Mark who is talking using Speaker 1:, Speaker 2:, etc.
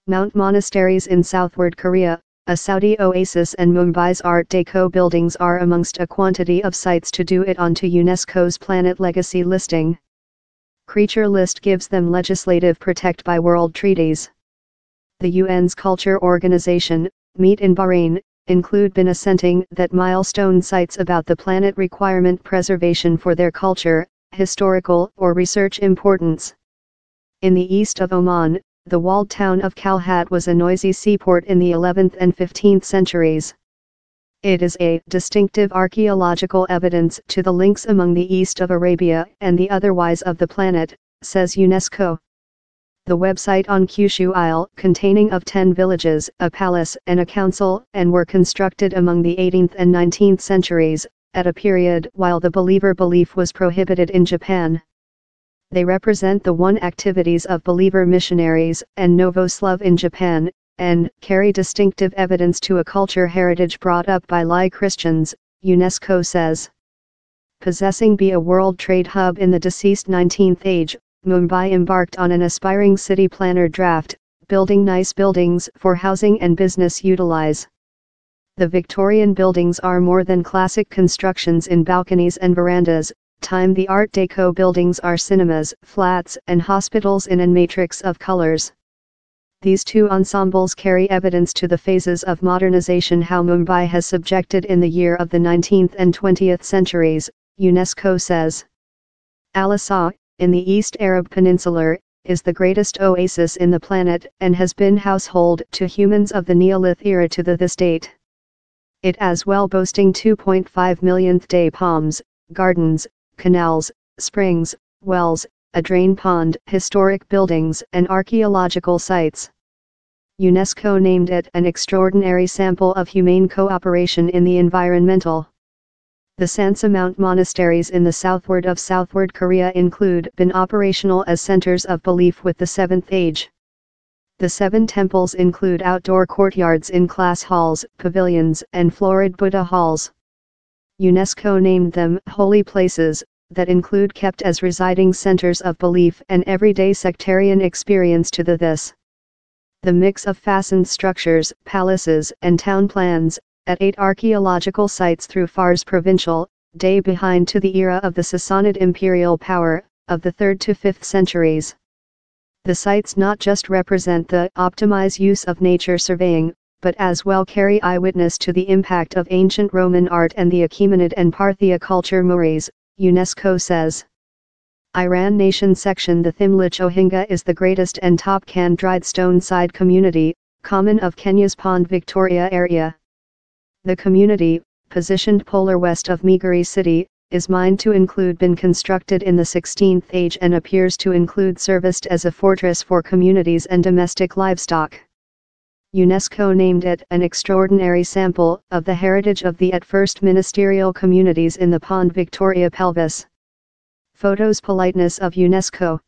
Speaker 1: Mount Monasteries in southward Korea, a Saudi oasis, and Mumbai's Art Deco buildings are amongst a quantity of sites to do it onto UNESCO's Planet Legacy listing. Creature list gives them legislative protect by world treaties. The UN's culture organization, meet in Bahrain, include been assenting that milestone sites about the planet requirement preservation for their culture, historical or research importance. In the east of Oman, the walled town of Kalhat was a noisy seaport in the 11th and 15th centuries. It is a distinctive archaeological evidence to the links among the east of Arabia and the otherwise of the planet, says UNESCO. The website on Kyushu Isle, containing of 10 villages, a palace and a council, and were constructed among the 18th and 19th centuries, at a period while the believer belief was prohibited in Japan. They represent the one activities of believer missionaries and Novoslav in Japan, and carry distinctive evidence to a culture heritage brought up by Lai Christians, UNESCO says. Possessing be a world trade hub in the deceased 19th age, Mumbai embarked on an aspiring city planner draft, building nice buildings for housing and business utilize. The Victorian buildings are more than classic constructions in balconies and verandas. The Art Deco buildings are cinemas, flats, and hospitals in a matrix of colors. These two ensembles carry evidence to the phases of modernization how Mumbai has subjected in the year of the 19th and 20th centuries, UNESCO says. Al-Aqsa, in the East Arab Peninsula, is the greatest oasis in the planet and has been household to humans of the Neolith era to this date. It as well boasting 2.5 millionth day palms, gardens, canals, springs, wells, a drain pond, historic buildings, and archaeological sites. UNESCO named it an extraordinary sample of humane cooperation in the environmental. The Sansa Mount monasteries in the southward of southward Korea include been operational as centers of belief with the 7th age. The 7 temples include outdoor courtyards in class halls, pavilions, and florid Buddha halls. UNESCO named them holy places, that include kept as residing centers of belief and everyday sectarian experience to this. The mix of fastened structures, palaces, and town plans, at 8 archaeological sites through Fars provincial, day behind to the era of the Sassanid imperial power, of the 3rd to 5th centuries. The sites not just represent the optimized use of nature surveying, but as well carry eyewitness to the impact of ancient Roman art and the Achaemenid and Parthia culture mores, UNESCO says. Iran Nation section. The Thimlich Ohinga is the greatest and top can dried stone side community, common of Kenya's Pond Victoria area. The community, positioned polar west of Migori city, is mined to include been constructed in the 16th age and appears to include serviced as a fortress for communities and domestic livestock. UNESCO named it an extraordinary sample of the heritage of the at first ministerial communities in the Pond Victoria pelvis. Photos politeness of UNESCO.